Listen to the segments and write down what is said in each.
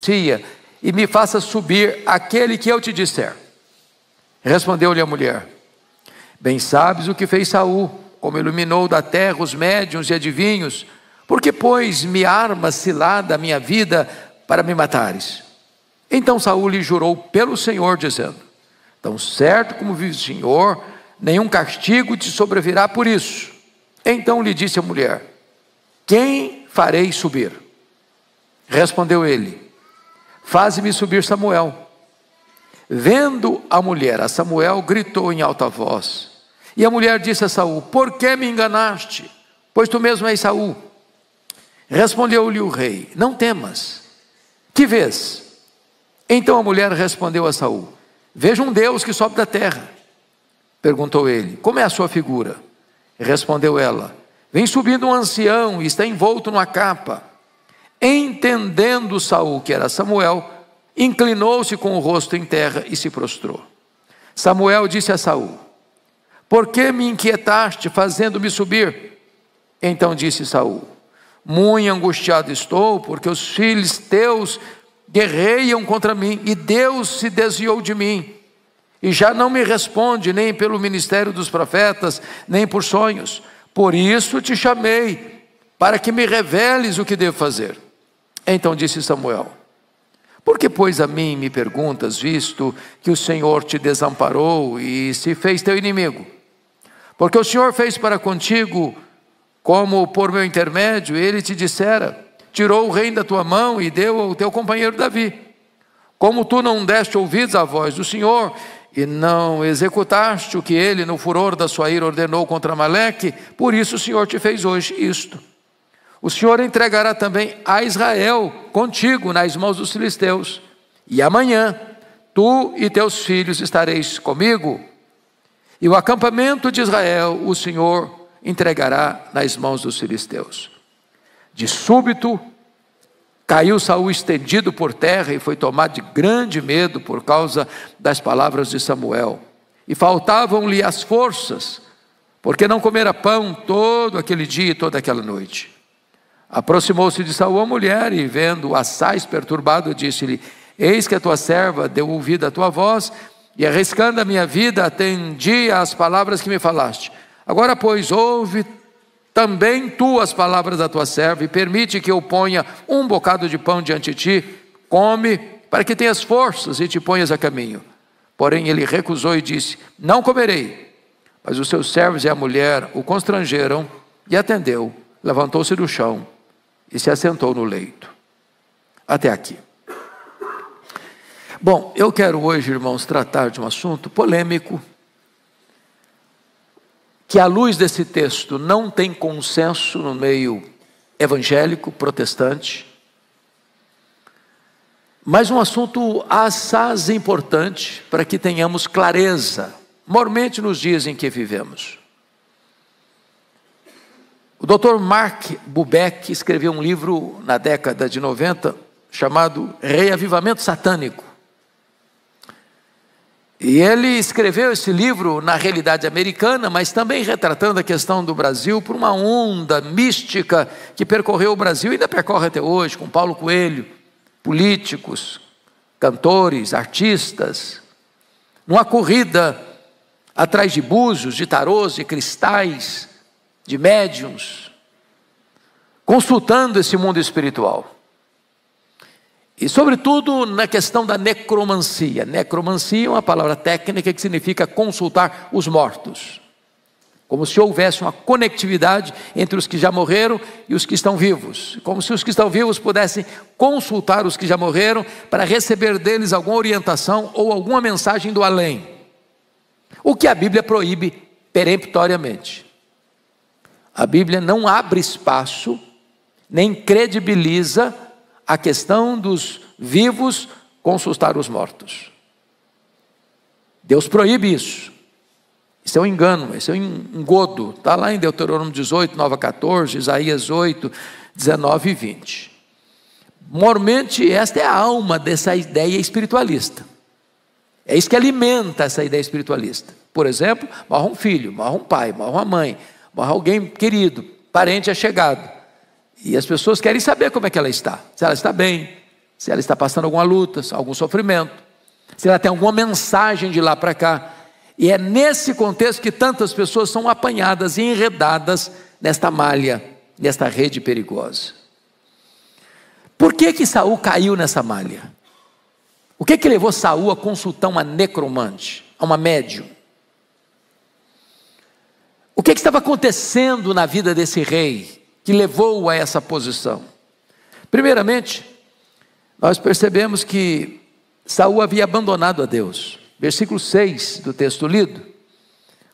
profecia e me faça subir aquele que eu te disser. Respondeu-lhe a mulher: bem sabes o que fez Saul, como iluminou da terra os médiuns e adivinhos, porque pois me armas cilada a minha vida para me matares. Então Saul lhe jurou pelo Senhor, dizendo: tão certo como vive o Senhor, nenhum castigo te sobrevirá por isso. Então lhe disse a mulher: quem farei subir? Respondeu ele: faze-me subir Samuel. Vendo a mulher a Samuel, gritou em alta voz. E a mulher disse a Saul: por que me enganaste? Pois tu mesmo és Saul. Respondeu-lhe o rei: não temas. Que vês? Então a mulher respondeu a Saul: vejo um Deus que sobe da terra. Perguntou ele: como é a sua figura? Respondeu ela: vem subindo um ancião e está envolto numa capa. Entendendo Saul que era Samuel, inclinou-se com o rosto em terra e se prostrou. Samuel disse a Saul: por que me inquietaste fazendo-me subir? Então disse Saul: muito angustiado estou, porque os filhos teus guerreiam contra mim, e Deus se desviou de mim, e já não me responde nem pelo ministério dos profetas, nem por sonhos. Por isso te chamei, para que me reveles o que devo fazer. Então disse Samuel: por que pois a mim me perguntas, visto que o Senhor te desamparou e se fez teu inimigo? Porque o Senhor fez para contigo, como por meu intermédio ele te dissera: tirou o reino da tua mão e deu ao teu companheiro Davi. Como tu não deste ouvidos à voz do Senhor, e não executaste o que ele, no furor da sua ira, ordenou contra Amaleque, por isso o Senhor te fez hoje isto. O Senhor entregará também a Israel contigo nas mãos dos filisteus, e amanhã tu e teus filhos estareis comigo, e o acampamento de Israel o Senhor entregará nas mãos dos filisteus. De súbito caiu Saul estendido por terra e foi tomado de grande medo por causa das palavras de Samuel. E faltavam-lhe as forças, porque não comera pão todo aquele dia e toda aquela noite. Aproximou-se de Saul a mulher e, vendo-o assaz perturbado, disse-lhe: eis que a tua serva deu ouvido à tua voz, e arriscando a minha vida atendi às palavras que me falaste. Agora, pois, ouve também tu as palavras da tua serva, e permite que eu ponha um bocado de pão diante de ti, come, para que tenhas forças e te ponhas a caminho. Porém ele recusou e disse: não comerei. Mas os seus servos e a mulher o constrangeram, e atendeu, levantou-se do chão e se assentou no leito. Até aqui. Bom, eu quero hoje, irmãos, tratar de um assunto polêmico, que à luz desse texto não tem consenso no meio evangélico, protestante, mas um assunto assaz importante para que tenhamos clareza, mormente nos dias em que vivemos. O Dr. Mark Bubeck escreveu um livro na década de 90, chamado Reavivamento Satânico. E ele escreveu esse livro na realidade americana, mas também retratando a questão do Brasil por uma onda mística que percorreu o Brasil e ainda percorre até hoje, com Paulo Coelho, políticos, cantores, artistas, numa corrida atrás de búzios, de tarôs, de cristais, de médiuns, consultando esse mundo espiritual. E sobretudo na questão da necromancia. Necromancia é uma palavra técnica que significa consultar os mortos. Como se houvesse uma conectividade entre os que já morreram e os que estão vivos. Como se os que estão vivos pudessem consultar os que já morreram para receber deles alguma orientação ou alguma mensagem do além. O que a Bíblia proíbe peremptoriamente. A Bíblia não abre espaço, nem credibiliza a questão dos vivos consultar os mortos. Deus proíbe isso. Isso é um engano, isso é um engodo. Está lá em Deuteronômio 18, 9 a 14, Isaías 8, 19 e 20. Mormente, esta é a alma dessa ideia espiritualista. É isso que alimenta essa ideia espiritualista. Por exemplo, morre um filho, morre um pai, morre uma mãe, morre alguém querido, parente achegado. E as pessoas querem saber como é que ela está. Se ela está bem, se ela está passando alguma luta, algum sofrimento, se ela tem alguma mensagem de lá para cá. E é nesse contexto que tantas pessoas são apanhadas e enredadas nesta malha, nesta rede perigosa. Por que Saul caiu nessa malha? O que levou Saul a consultar uma necromante, a uma médium? O que estava acontecendo na vida desse rei que levou-o a essa posição? Primeiramente, nós percebemos que Saul havia abandonado a Deus. Versículo 6 do texto lido: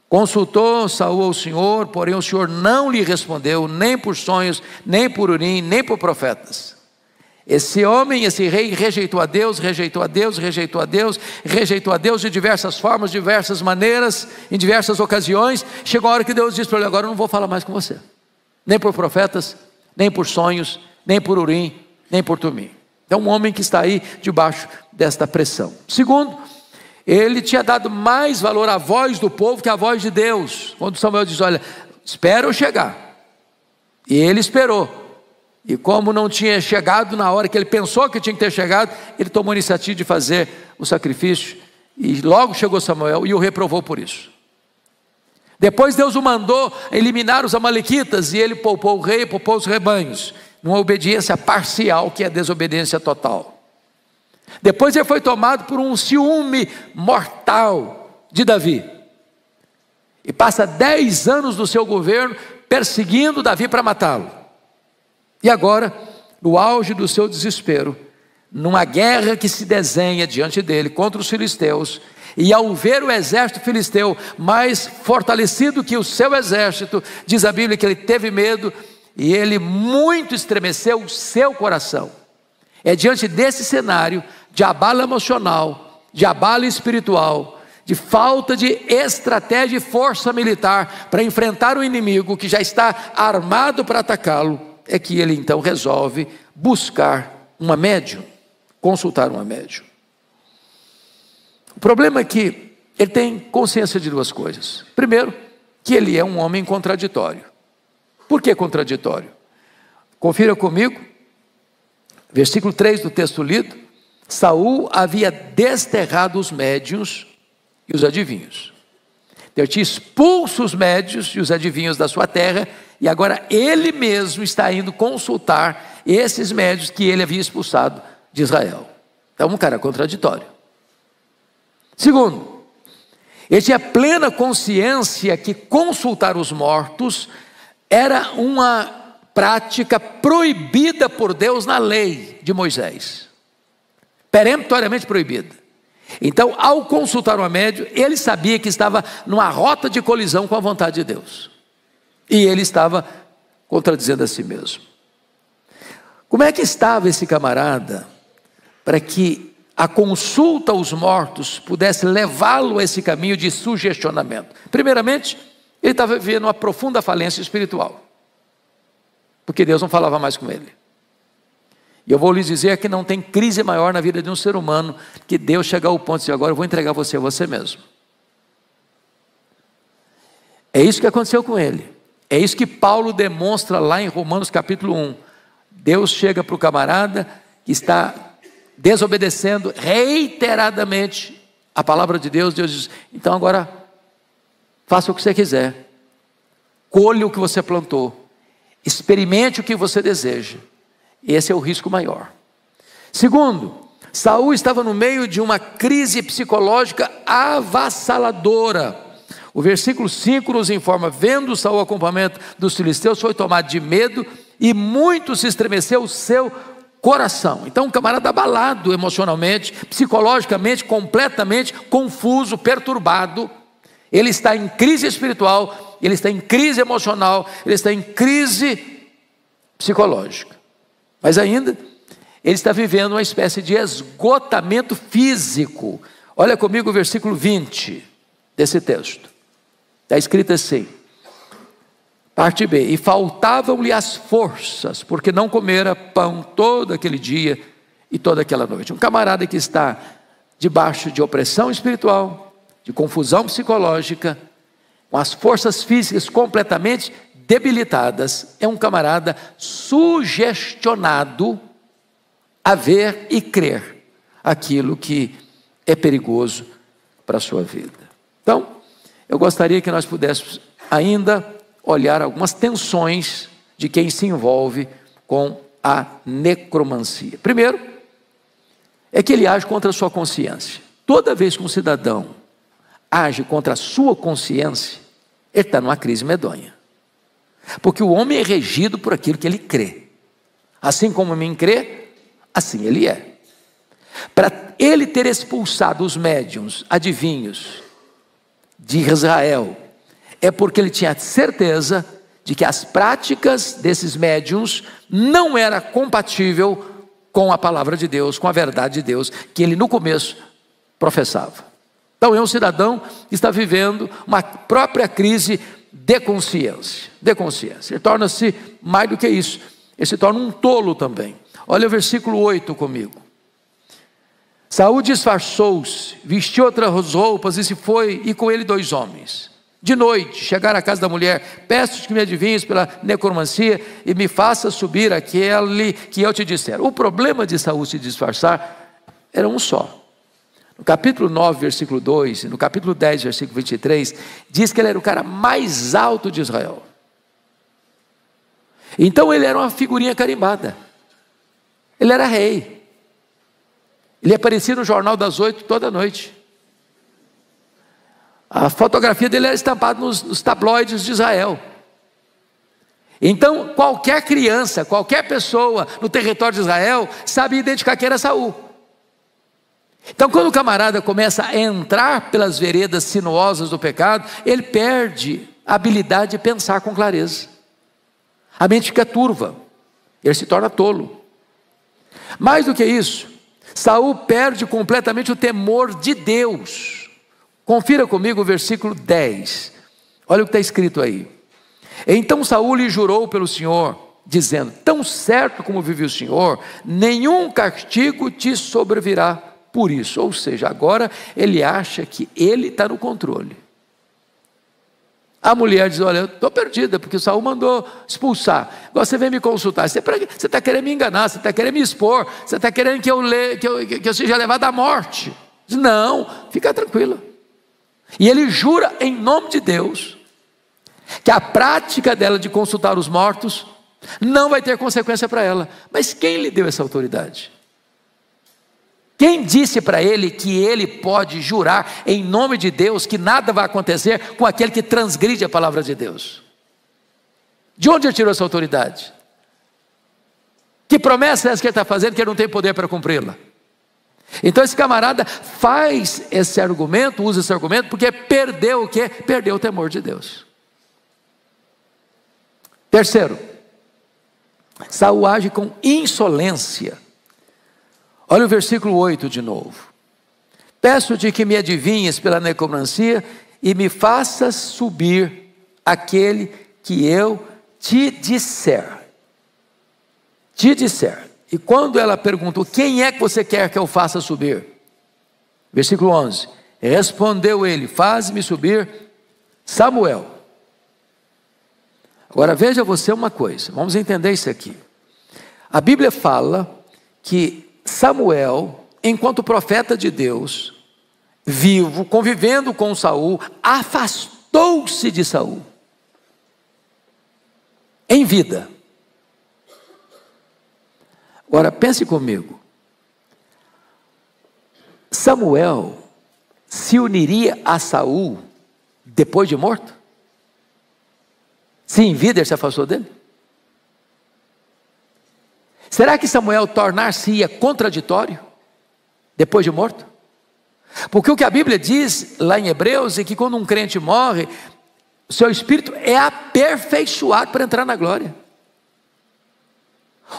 consultou Saul ao Senhor, porém o Senhor não lhe respondeu, nem por sonhos, nem por Urim, nem por profetas. Esse homem, esse rei, rejeitou a Deus, rejeitou a Deus, rejeitou a Deus, rejeitou a Deus de diversas formas, de diversas maneiras, em diversas ocasiões. Chegou a hora que Deus disse para ele: agora eu não vou falar mais com você, nem por profetas, nem por sonhos, nem por Urim, nem por Tumim. É um homem que está aí debaixo desta pressão. Segundo, ele tinha dado mais valor à voz do povo que à voz de Deus. Quando Samuel diz: olha, espera eu chegar. E ele esperou. E como não tinha chegado na hora que ele pensou que tinha que ter chegado, ele tomou a iniciativa de fazer o sacrifício. E logo chegou Samuel e o reprovou por isso. Depois Deus o mandou eliminar os amalequitas, e ele poupou o rei, poupou os rebanhos, numa obediência parcial, que é a desobediência total. Depois ele foi tomado por um ciúme mortal de Davi, e passa 10 anos do seu governo perseguindo Davi para matá-lo. E agora, no auge do seu desespero, numa guerra que se desenha diante dele contra os filisteus, e ao ver o exército filisteu mais fortalecido que o seu exército, diz a Bíblia que ele teve medo, e ele muito estremeceu o seu coração. É diante desse cenário de abalo emocional, de abalo espiritual, de falta de estratégia e força militar para enfrentar o inimigo que já está armado para atacá-lo, é que ele então resolve buscar uma médium, consultar uma médium. O problema é que ele tem consciência de duas coisas. Primeiro, que ele é um homem contraditório. Por que contraditório? Confira comigo, versículo 3 do texto lido: Saul havia desterrado os médiuns e os adivinhos. Deus tinha expulso os médiuns e os adivinhos da sua terra, e agora ele mesmo está indo consultar esses médiuns que ele havia expulsado de Israel. Então, um cara contraditório. Segundo, ele tinha plena consciência que consultar os mortos era uma prática proibida por Deus na lei de Moisés, peremptoriamente proibida. Então, ao consultar uma médium, ele sabia que estava numa rota de colisão com a vontade de Deus, e ele estava contradizendo a si mesmo. Como é que estava esse camarada para que a consulta aos mortos pudesse levá-lo a esse caminho de sugestionamento? Primeiramente, ele estava vivendo uma profunda falência espiritual, porque Deus não falava mais com ele. E eu vou lhes dizer que não tem crise maior na vida de um ser humano que Deus chegar ao ponto de dizer: agora eu vou entregar você a você mesmo. É isso que aconteceu com ele. É isso que Paulo demonstra lá em Romanos capítulo 1. Deus chega para o camarada que está desobedecendo reiteradamente a palavra de Deus. Deus diz: então agora faça o que você quiser, colhe o que você plantou, experimente o que você deseja. Esse é o risco maior. Segundo, Saul estava no meio de uma crise psicológica avassaladora. O versículo 5 nos informa: vendo Saul o acampamento dos filisteus, foi tomado de medo, e muito se estremeceu o seu coração. Então, um camarada abalado emocionalmente, psicologicamente, completamente confuso, perturbado. Ele está em crise espiritual, ele está em crise emocional, ele está em crise psicológica. Mas ainda, ele está vivendo uma espécie de esgotamento físico. Olha comigo o versículo 20 desse texto. Está escrito assim, parte B: e faltavam-lhe as forças, porque não comera pão todo aquele dia e toda aquela noite. Um camarada que está debaixo de opressão espiritual, de confusão psicológica, com as forças físicas completamente debilitadas, é um camarada sugestionado a ver e crer aquilo que é perigoso para a sua vida. Então, eu gostaria que nós pudéssemos ainda olhar algumas tensões de quem se envolve com a necromancia. Primeiro, é que ele age contra a sua consciência. Toda vez que um cidadão age contra a sua consciência, ele está numa crise medonha. Porque o homem é regido por aquilo que ele crê. Assim como o homem crê, assim ele é. Para ele ter expulsado os médiuns, adivinhos de Israel, é porque ele tinha certeza de que as práticas desses médiuns não era compatível com a palavra de Deus, com a verdade de Deus, que ele no começo professava. Então é um cidadão que está vivendo uma própria crise de consciência. Ele torna-se mais do que isso, ele se torna um tolo também. Olha o versículo 8 comigo. Saul disfarçou-se, vestiu outras roupas e se foi, e com ele 2 homens. De noite, chegaram à casa da mulher, peço-te que me adivinhes pela necromancia e me faça subir aquele que eu te disser. O problema de Saul se disfarçar era um só. No capítulo 9, versículo 2, e no capítulo 10, versículo 23, diz que ele era o cara mais alto de Israel. Então ele era uma figurinha carimbada. Ele era rei. Ele aparecia no Jornal das 8 toda noite. A fotografia dele era estampada nos tabloides de Israel. Então qualquer criança, qualquer pessoa no território de Israel sabia identificar quem era Saul. Então quando o camarada começa a entrar pelas veredas sinuosas do pecado, ele perde a habilidade de pensar com clareza. A mente fica turva, ele se torna tolo. Mais do que isso, Saul perde completamente o temor de Deus. Confira comigo o versículo 10. Olha o que está escrito aí. Então Saul lhe jurou pelo Senhor, dizendo: tão certo como vive o Senhor, nenhum castigo te sobrevirá por isso. Ou seja, agora ele acha que ele está no controle. A mulher diz: olha, eu estou perdida, porque o Saul mandou expulsar. Agora você vem me consultar, você está querendo me enganar, você está querendo me expor, você está querendo que eu seja levado à morte. Diz: não, fica tranquila. E ele jura em nome de Deus, que a prática dela de consultar os mortos, não vai ter consequência para ela. Mas quem lhe deu essa autoridade? Quem disse para ele que ele pode jurar em nome de Deus que nada vai acontecer com aquele que transgride a palavra de Deus? De onde ele tirou essa autoridade? Que promessa é essa que ele está fazendo que ele não tem poder para cumpri-la? Então esse camarada faz esse argumento, usa esse argumento, porque perdeu o quê? Perdeu o temor de Deus. Terceiro, Saul age com insolência. Olha o versículo 8 de novo. Peço-te que me adivinhes pela necromancia e me faças subir aquele que eu te disser. Te disser. E quando ela perguntou: quem é que você quer que eu faça subir? Versículo 11. Respondeu ele: faz-me subir Samuel. Agora veja você uma coisa, vamos entender isso aqui. A Bíblia fala que Samuel, enquanto profeta de Deus, vivo, convivendo com Saul, afastou-se de Saul, em vida. Agora pense comigo, Samuel se uniria a Saul depois de morto? Se em vida ele se afastou dele? Será que Samuel tornar-se-ia contraditório depois de morto? Porque o que a Bíblia diz lá em Hebreus é que quando um crente morre, o seu espírito é aperfeiçoado para entrar na glória.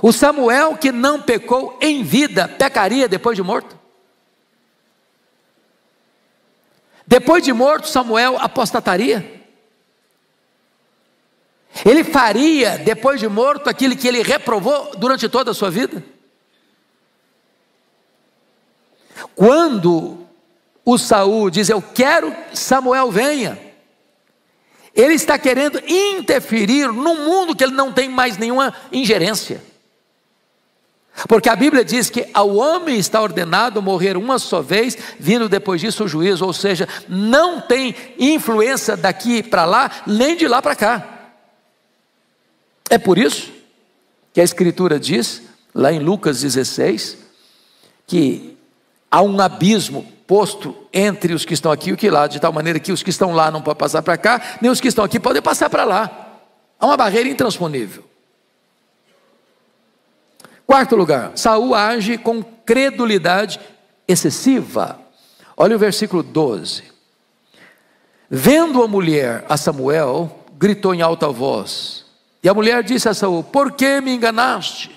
O Samuel que não pecou em vida, pecaria depois de morto? Depois de morto, Samuel apostataria? Ele faria, depois de morto, aquilo que ele reprovou durante toda a sua vida? Quando o Saul diz: eu quero que Samuel venha, ele está querendo interferir num mundo que ele não tem mais nenhuma ingerência. Porque a Bíblia diz que ao homem está ordenado morrer uma só vez, vindo depois disso o juízo, ou seja, não tem influência daqui para lá, nem de lá para cá. É por isso que a Escritura diz, lá em Lucas 16, que há um abismo posto entre os que estão aqui e os que lá, de tal maneira que os que estão lá não podem passar para cá, nem os que estão aqui podem passar para lá. Há uma barreira intransponível. Quarto lugar, Saul age com credulidade excessiva. Olha o versículo 12. Vendo a mulher a Samuel, gritou em alta voz. E a mulher disse a Saul: por que me enganaste?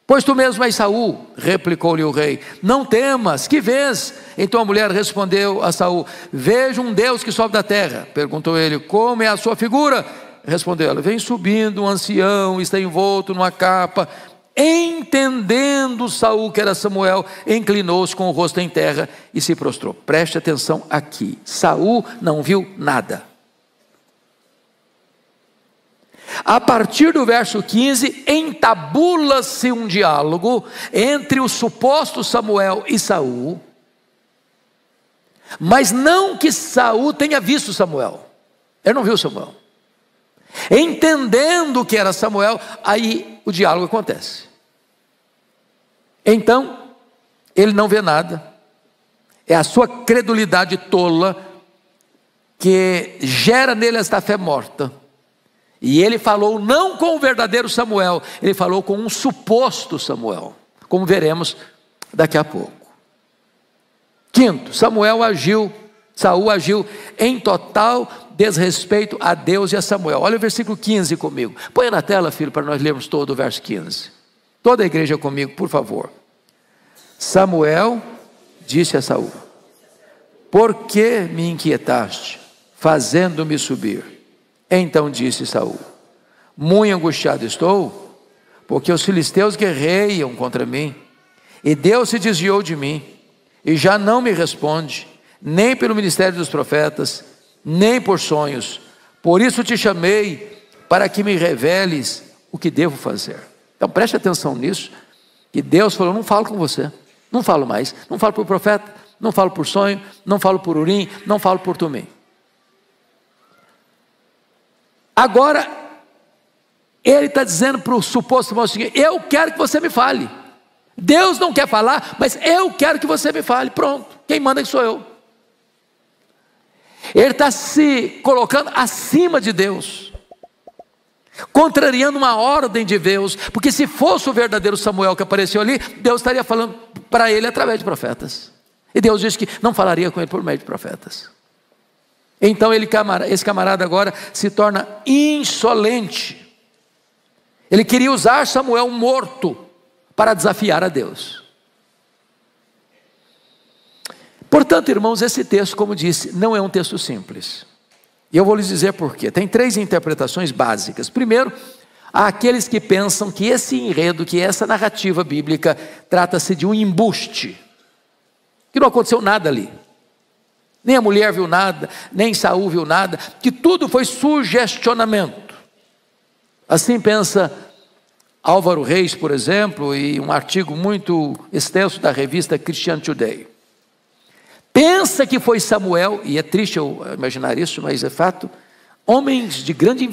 Pois tu mesmo és Saul, replicou-lhe o rei. Não temas, que vês? Então a mulher respondeu a Saul: vejo um Deus que sobe da terra. Perguntou ele: como é a sua figura? Respondeu ela: vem subindo um ancião, está envolto numa capa. Entendendo Saul que era Samuel, inclinou-se com o rosto em terra e se prostrou. Preste atenção aqui, Saul não viu nada. A partir do verso 15, entabula-se um diálogo entre o suposto Samuel e Saul, mas não que Saul tenha visto Samuel. Ele não viu Samuel. Entendendo que era Samuel, aí o diálogo acontece. Então, ele não vê nada. É a sua credulidade tola que gera nele esta fé morta. E ele falou não com o verdadeiro Samuel, ele falou com um suposto Samuel, como veremos daqui a pouco. Quinto, Saul agiu em total desrespeito a Deus e a Samuel. Olha o versículo 15 comigo. Põe na tela, filho, para nós lermos todo o verso 15. Toda a igreja comigo, por favor. Samuel disse a Saul: por que me inquietaste, fazendo-me subir? Então disse Saul: muito angustiado estou, porque os filisteus guerreiam contra mim, e Deus se desviou de mim, e já não me responde, nem pelo ministério dos profetas, nem por sonhos. Por isso te chamei, para que me reveles o que devo fazer. Então preste atenção nisso, que Deus falou: não falo com você, não falo mais, não falo por profeta, não falo por sonho, não falo por Urim, não falo por Tumim. Agora, ele está dizendo para o suposto irmão o seguinte: eu quero que você me fale. Deus não quer falar, mas eu quero que você me fale. Pronto, quem manda que sou eu. Ele está se colocando acima de Deus, contrariando uma ordem de Deus, porque se fosse o verdadeiro Samuel que apareceu ali, Deus estaria falando para ele através de profetas, e Deus disse que não falaria com ele por meio de profetas. Então esse camarada agora se torna insolente. Ele queria usar Samuel morto para desafiar a Deus. Portanto, irmãos, esse texto, como disse, não é um texto simples. E eu vou lhes dizer por quê. Tem três interpretações básicas. Primeiro, há aqueles que pensam que esse enredo, que essa narrativa bíblica, trata-se de um embuste, que não aconteceu nada ali. Nem a mulher viu nada, nem Saul viu nada, que tudo foi sugestionamento. Assim pensa Álvaro Reis, por exemplo, e um artigo muito extenso da revista Christian Today. Pensa que foi Samuel, e é triste eu imaginar isso, mas é fato, homens de grande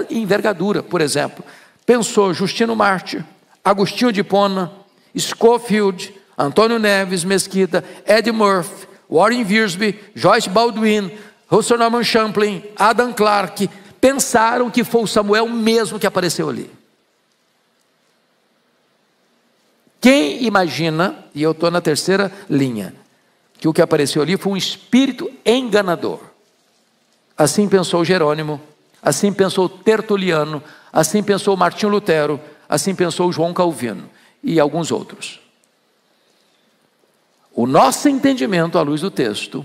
envergadura, por exemplo, pensou Justino Mártir, Agostinho de Hipona, Scofield, Antônio Neves Mesquita, Eddie Murphy, Warren Wiersbe, Joyce Baldwin, Russell Norman Champlin, Adam Clarke, pensaram que foi o Samuel mesmo que apareceu ali. Quem imagina, e eu estou na terceira linha, que o que apareceu ali foi um espírito enganador? Assim pensou Jerônimo, assim pensou Tertuliano, assim pensou Martinho Lutero, assim pensou João Calvino e alguns outros. O nosso entendimento à luz do texto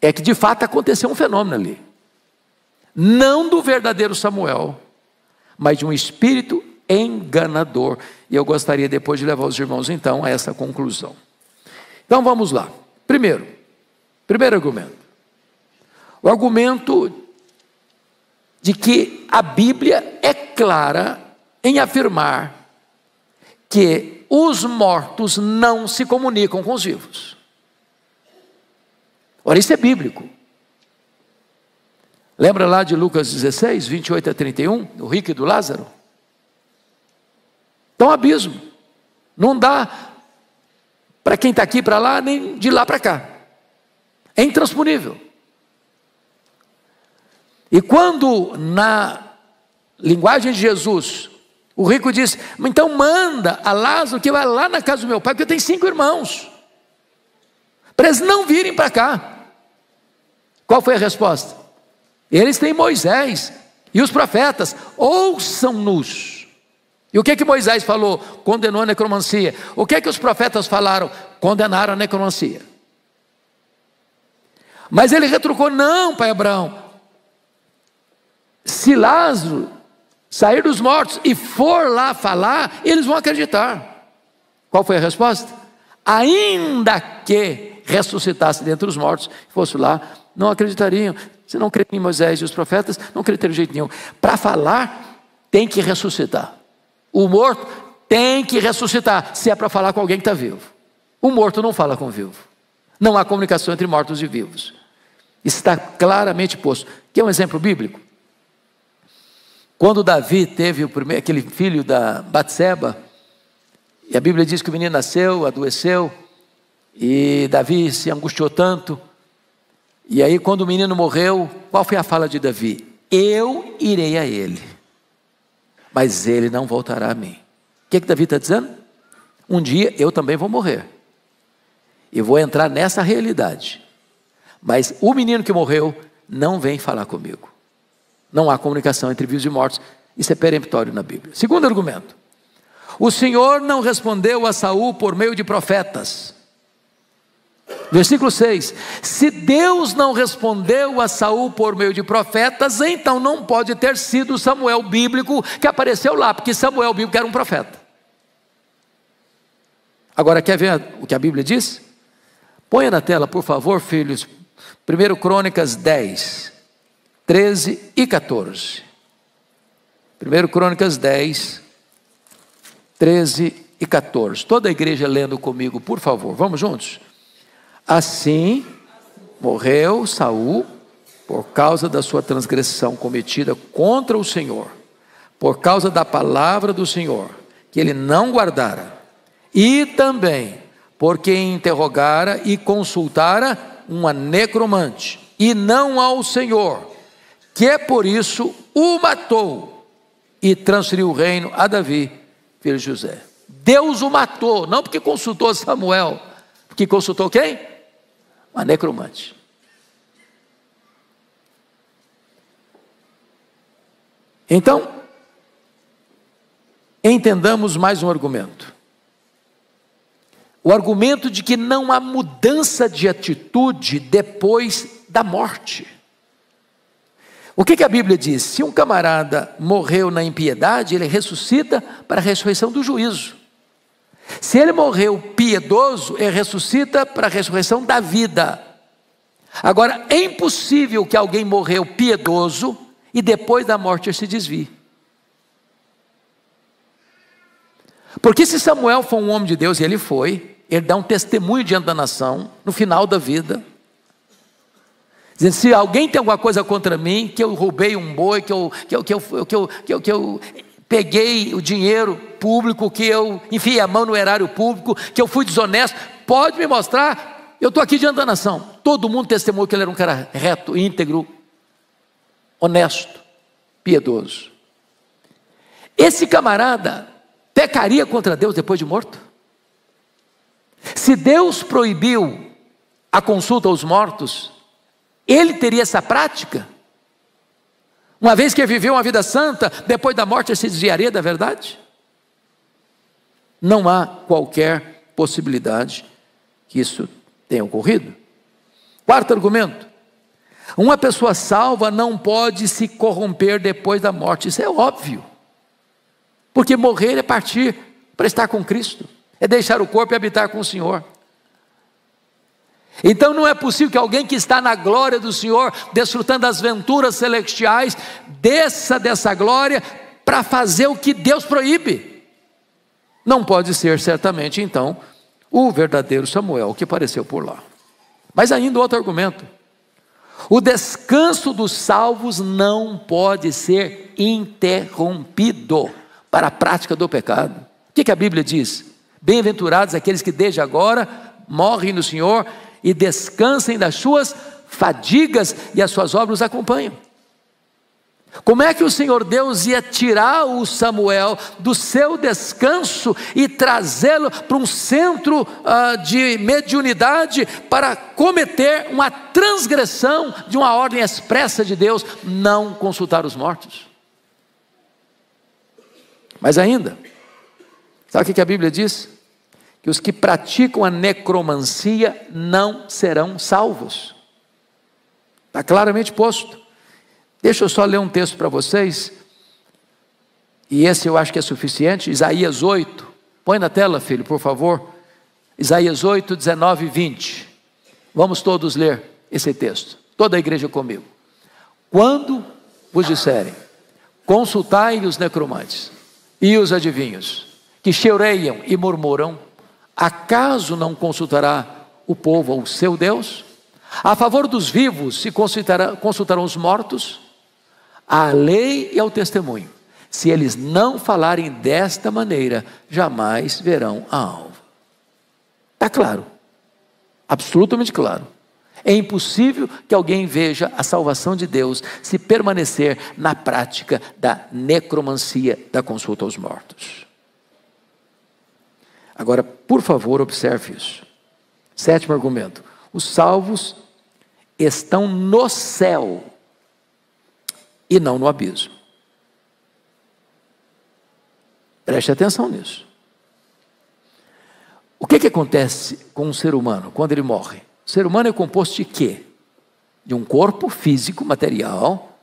é que de fato aconteceu um fenômeno ali, não do verdadeiro Samuel, mas de um espírito enganador. E eu gostaria depois de levar os irmãos então a essa conclusão. Então vamos lá. Primeiro argumento, o argumento de que a Bíblia é clara em afirmar que os mortos não se comunicam com os vivos. Ora, isso é bíblico. Lembra lá de Lucas 16, 28 a 31, do rico e do Lázaro? Então, um abismo. Não dá para quem está aqui para lá, nem de lá para cá. É intransponível. E quando, na linguagem de Jesus, o rico disse: então manda a Lázaro que vai lá na casa do meu pai, porque eu tenho 5 irmãos, para eles não virem para cá. Qual foi a resposta? Eles têm Moisés e os profetas, ouçam-nos. E o que que Moisés falou? Condenou a necromancia. O que que os profetas falaram? Condenaram a necromancia. Mas ele retrucou: não, pai Abraão, se Lázaro sair dos mortos e for lá falar, eles vão acreditar. Qual foi a resposta? Ainda que ressuscitasse dentre os mortos, fosse lá, não acreditariam. Se não crê em Moisés e os profetas, não acreditariam de jeito nenhum. Para falar, tem que ressuscitar. O morto tem que ressuscitar, se é para falar com alguém que está vivo. O morto não fala com o vivo. Não há comunicação entre mortos e vivos. Isso está claramente posto. Quer um exemplo bíblico? Quando Davi teve aquele filho da Batseba, e a Bíblia diz que o menino nasceu, adoeceu, e Davi se angustiou tanto, e aí quando o menino morreu, qual foi a fala de Davi? Eu irei a ele, mas ele não voltará a mim. O que Davi está dizendo? Um dia eu também vou morrer, eu vou entrar nessa realidade, mas o menino que morreu não vem falar comigo. Não há comunicação entre vivos e mortos. Isso é peremptório na Bíblia. Segundo argumento: o Senhor não respondeu a Saul por meio de profetas. Versículo 6: se Deus não respondeu a Saul por meio de profetas, então não pode ter sido Samuel bíblico que apareceu lá, porque Samuel bíblico era um profeta. Agora, quer ver o que a Bíblia diz? Ponha na tela, por favor, filhos, 1 Crônicas 10, 13 e 14. 1 Crônicas 10, 13 e 14. Toda a igreja lendo comigo, por favor. Vamos juntos? Assim morreu Saul por causa da sua transgressão cometida contra o Senhor, por causa da palavra do Senhor, que ele não guardara, e também porque interrogara e consultara uma necromante, e não ao Senhor, que é por isso o matou e transferiu o reino a Davi, filho de José. Deus o matou, não porque consultou Samuel, porque consultou quem? Uma necromante. Então, entendamos mais um argumento. O argumento de que não há mudança de atitude depois da morte. O que a Bíblia diz? Se um camarada morreu na impiedade, ele ressuscita para a ressurreição do juízo. Se ele morreu piedoso, ele ressuscita para a ressurreição da vida. Agora, é impossível que alguém morreu piedoso e depois da morte ele se desvie. Porque se Samuel for um homem de Deus, e ele foi, ele dá um testemunho diante da nação, no final da vida, dizendo: se alguém tem alguma coisa contra mim, que eu roubei um boi, que eu peguei o dinheiro público, que eu enfiei a mão no erário público, que eu fui desonesto, pode me mostrar, eu estou aqui diante da nação. Todo mundo testemunhou que ele era um cara reto, íntegro, honesto, piedoso. Esse camarada pecaria contra Deus depois de morto? Se Deus proibiu a consulta aos mortos, ele teria essa prática? Uma vez que ele viveu uma vida santa, depois da morte ele se desviaria da verdade? Não há qualquer possibilidade que isso tenha ocorrido. Quarto argumento: uma pessoa salva não pode se corromper depois da morte. Isso é óbvio, porque morrer é partir para estar com Cristo, é deixar o corpo e habitar com o Senhor. Então não é possível que alguém que está na glória do Senhor, desfrutando das venturas celestiais, desça dessa glória para fazer o que Deus proíbe. não pode ser certamente então o verdadeiro Samuel que apareceu por lá. Mas ainda outro argumento: o descanso dos salvos não pode ser interrompido para a prática do pecado. O que a Bíblia diz? Bem-aventurados aqueles que desde agora morrem no Senhor e descansem das suas fadigas, e as suas obras os acompanham. Como é que o Senhor Deus ia tirar o Samuel do seu descanso e trazê-lo para um centro de mediunidade para cometer uma transgressão de uma ordem expressa de Deus, não consultar os mortos? Mas ainda, sabe o que a Bíblia diz? Que os que praticam a necromancia não serão salvos. Está claramente posto. Deixa eu só ler um texto para vocês, e esse eu acho que é suficiente. Isaías 8, põe na tela, filho, por favor. Isaías 8, 19 e 20. Vamos todos ler esse texto, toda a igreja comigo. Quando vos disserem, consultai os necromantes e os adivinhos, que cheireiam e murmuram, acaso não consultará o povo ao seu Deus? A favor dos vivos se consultarão os mortos, à lei e ao testemunho. Se eles não falarem desta maneira, jamais verão a alva. Está claro, absolutamente claro. É impossível que alguém veja a salvação de Deus se permanecer na prática da necromancia, da consulta aos mortos. Agora, por favor, observe isso. Sétimo argumento: os salvos estão no céu e não no abismo. Preste atenção nisso. O que acontece com um ser humano quando ele morre? O ser humano é composto de quê? De um corpo físico, material,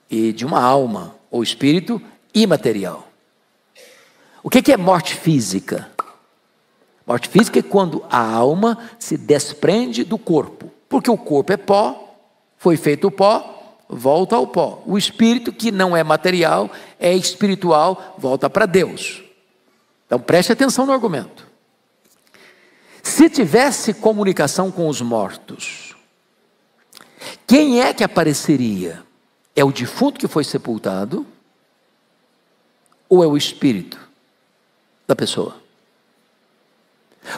e de uma alma, ou espírito, imaterial. O que é morte física? Morte física é quando a alma se desprende do corpo, porque o corpo é pó, foi feito pó, volta ao pó. O espírito, que não é material, é espiritual, volta para Deus. Então preste atenção no argumento. Se tivesse comunicação com os mortos, quem é que apareceria? É o defunto que foi sepultado, ou é o espírito da pessoa?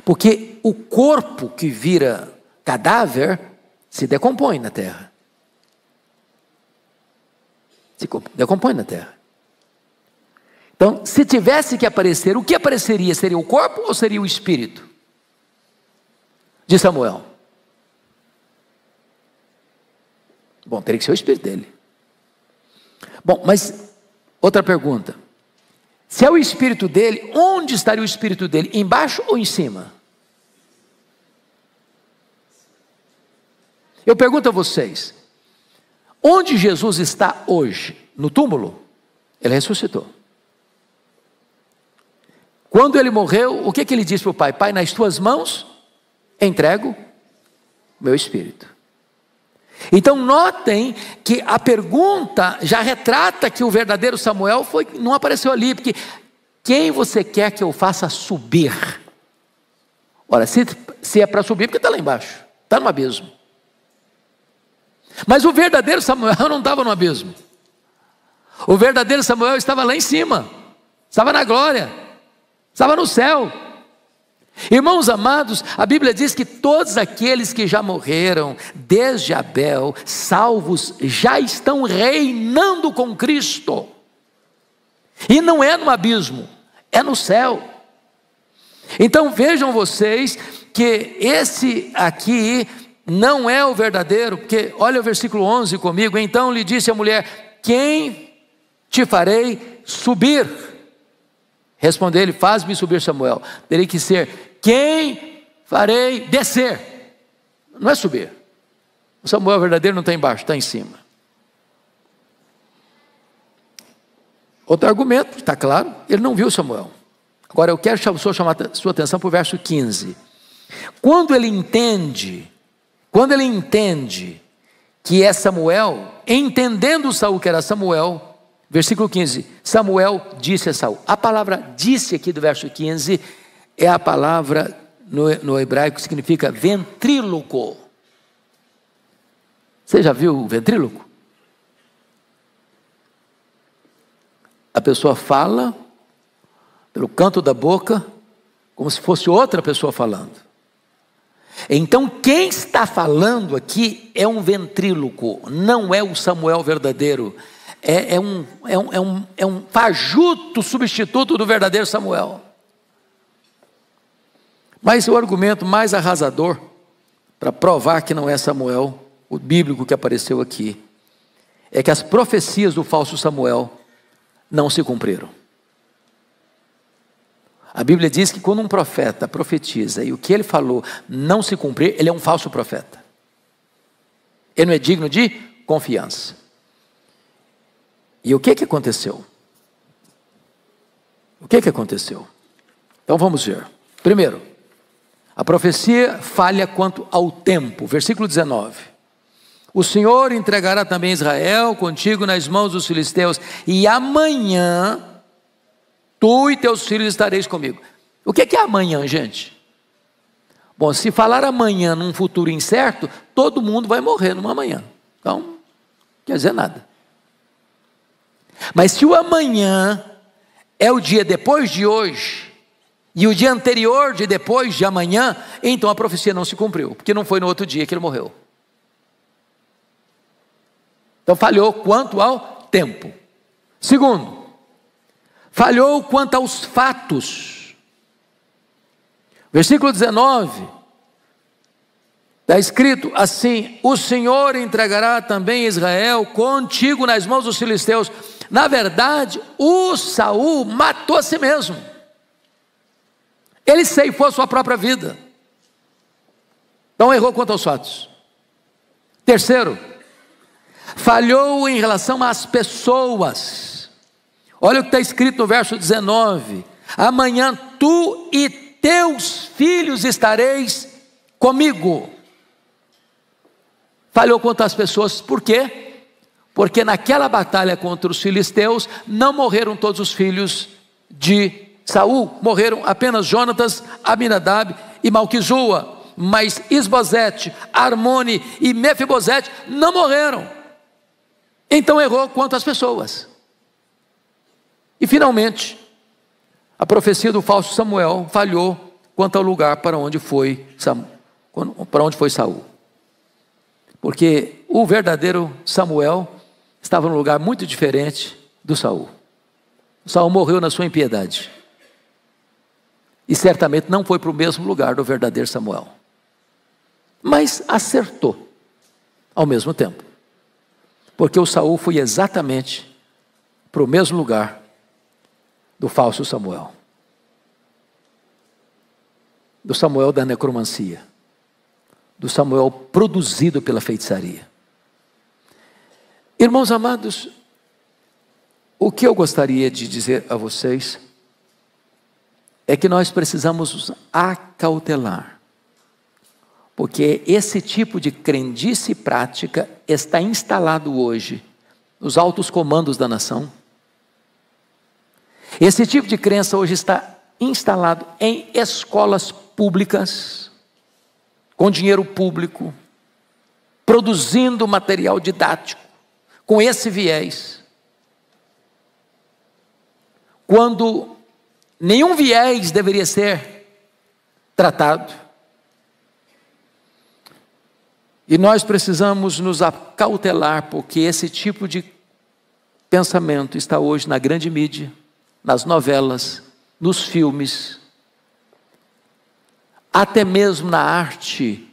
Porque o corpo que vira cadáver se decompõe na terra. Se decompõe na terra. Então, se tivesse que aparecer, o que apareceria? Seria o corpo ou seria o espírito de Samuel? Bom, teria que ser o espírito dele. Bom, mas outra pergunta: se é o espírito dele, onde estaria o espírito dele? Embaixo ou em cima? Eu pergunto a vocês: onde Jesus está hoje? No túmulo? Ele ressuscitou. Quando ele morreu, o que ele disse para o Pai? Pai, nas tuas mãos entrego o meu espírito. Então notem que a pergunta já retrata que o verdadeiro Samuel não apareceu ali, porque quem você quer que eu faça subir? Ora, se é para subir, porque está lá embaixo, está no abismo. Mas o verdadeiro Samuel não estava no abismo. O verdadeiro Samuel estava lá em cima, estava na glória, estava no céu. Irmãos amados, a Bíblia diz que todos aqueles que já morreram, desde Abel, salvos, já estão reinando com Cristo. E não é no abismo, é no céu. Então vejam vocês que esse aqui não é o verdadeiro, porque olha o versículo 11 comigo. Então lhe disse a mulher: quem te farei subir? Respondeu ele: faz-me subir, Samuel. Teria que ser: quem farei descer? Não é subir. O Samuel verdadeiro não está embaixo, está em cima. Outro argumento, está claro, ele não viu Samuel. Agora eu quero chamar a sua atenção para o verso 15. Quando ele entende que é Samuel, entendendo Saul que era Samuel, Versículo 15, Samuel disse a Saul. A palavra disse aqui do verso 15 é a palavra no hebraico que significa ventríloco. Você já viu o ventríloco? A pessoa fala pelo canto da boca, como se fosse outra pessoa falando. Então quem está falando aqui é um ventríloco, não é o Samuel verdadeiro. É um fajuto substituto do verdadeiro Samuel. Mas o argumento mais arrasador, para provar que não é Samuel, o bíblico que apareceu aqui, é que as profecias do falso Samuel não se cumpriram. A Bíblia diz que quando um profeta profetiza e o que ele falou não se cumprir, ele é um falso profeta. Ele não é digno de confiança. E o que aconteceu? O que aconteceu? Então vamos ver. Primeiro, a profecia falha quanto ao tempo. Versículo 19. O Senhor entregará também Israel contigo nas mãos dos filisteus, e amanhã tu e teus filhos estareis comigo. O que é amanhã, gente? Bom, se falar amanhã num futuro incerto, todo mundo vai morrer numa manhã. Então, não quer dizer nada. Mas se o amanhã é o dia depois de hoje, e o dia anterior de depois de amanhã, então a profecia não se cumpriu, porque não foi no outro dia que ele morreu. Então falhou quanto ao tempo. Segundo, falhou quanto aos fatos. Versículo 19, está escrito assim: o Senhor entregará também Israel contigo nas mãos dos filisteus. Na verdade, o Saul matou a si mesmo. Ele ceifou a sua própria vida. Então errou quanto aos fatos. Terceiro, falhou em relação às pessoas. Olha o que está escrito no verso 19: amanhã tu e teus filhos estareis comigo. Falhou quanto às pessoas, por quê? Porque naquela batalha contra os filisteus, não morreram todos os filhos de Saul, morreram apenas Jonatas, Abinadab e Malquizua, mas Isbosete, Armone e Mefibosete não morreram. Então errou quanto às pessoas. E finalmente, a profecia do falso Samuel falhou quanto ao lugar para onde foi Saul. Porque o verdadeiro Samuel estava num lugar muito diferente do Saul. Saul morreu na sua impiedade. E certamente não foi para o mesmo lugar do verdadeiro Samuel. Mas acertou ao mesmo tempo. Porque o Saul foi exatamente para o mesmo lugar do falso Samuel. Do Samuel da necromancia. Do Samuel produzido pela feitiçaria. Irmãos amados, o que eu gostaria de dizer a vocês é que nós precisamos nos acautelar, porque esse tipo de crendice prática está instalado hoje nos altos comandos da nação. Esse tipo de crença hoje está instalado em escolas públicas, com dinheiro público, produzindo material didático, com esse viés, quando nenhum viés deveria ser tratado. E nós precisamos nos acautelar, porque esse tipo de pensamento está hoje na grande mídia, nas novelas, nos filmes, até mesmo na arte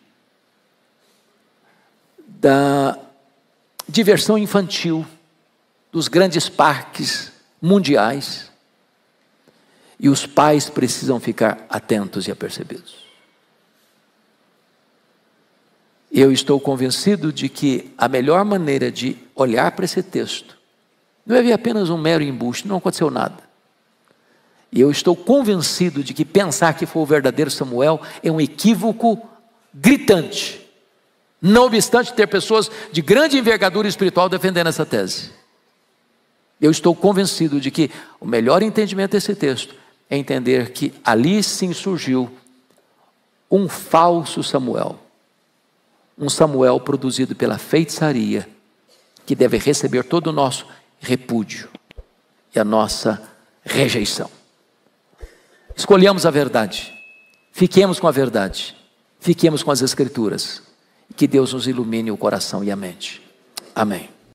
da diversão infantil, dos grandes parques mundiais. E os pais precisam ficar atentos e apercebidos. Eu estou convencido de que a melhor maneira de olhar para esse texto não é ver apenas um mero embuste, não aconteceu nada. E eu estou convencido de que pensar que foi o verdadeiro Samuel é um equívoco gritante, não obstante ter pessoas de grande envergadura espiritual defendendo essa tese. Eu estou convencido de que o melhor entendimento desse texto é entender que ali sim surgiu um falso Samuel. Um Samuel produzido pela feitiçaria, que deve receber todo o nosso repúdio e a nossa rejeição. Escolhamos a verdade, fiquemos com a verdade, fiquemos com as Escrituras, que Deus nos ilumine o coração e a mente. Amém.